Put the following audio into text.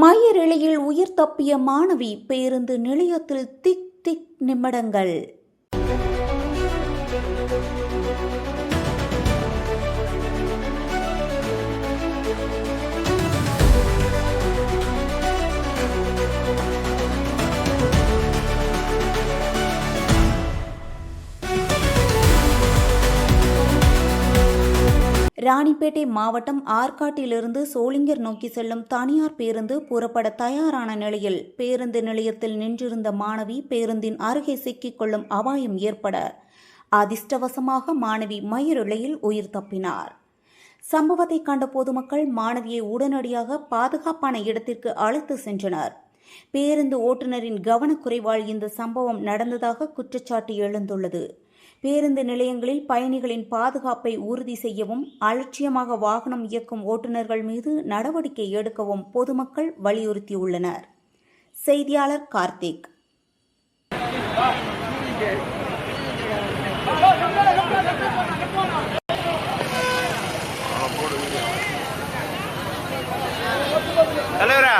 மயிரிழையில் உயிர் தப்பிய மாணவி பேருந்து நிலையத்தில் திக் திக் நிமிடங்கள். ராணிப்பேட்டை மாவட்டம் ஆற்காட்டிலிருந்து சோளிங்கர் நோக்கி செல்லும் தனியார் பேருந்து புறப்பட தயாரான நிலையில் பேருந்து நிலையத்தில் நின்றிருந்த மாணவி பேருந்தின் அருகே சிக்கிக் கொள்ளும் அபாயம் ஏற்பட அதிர்ஷ்டவசமாக மாணவி மயிரிழையில் உயிர் தப்பினார். சம்பவத்தை கண்ட பொதுமக்கள் மாணவியை உடனடியாக பாதுகாப்பான இடத்திற்கு அழைத்து சென்றனர். பேருந்து ஓட்டுநரின் கவனக்குறைவால் இந்த சம்பவம் நடந்ததாக குற்றச்சாட்டு எழுந்துள்ளது. பேருந்து நிலையங்களில் பயணிகளின் பாதுகாப்பை உறுதி செய்யவும் அலட்சியமாக வாகனம் இயக்கும் ஓட்டுநர்கள் மீது நடவடிக்கை எடுக்கவும் பொதுமக்கள் வலியுறுத்தியுள்ளனர். செய்தியாளர் கார்த்திக். தலைவரா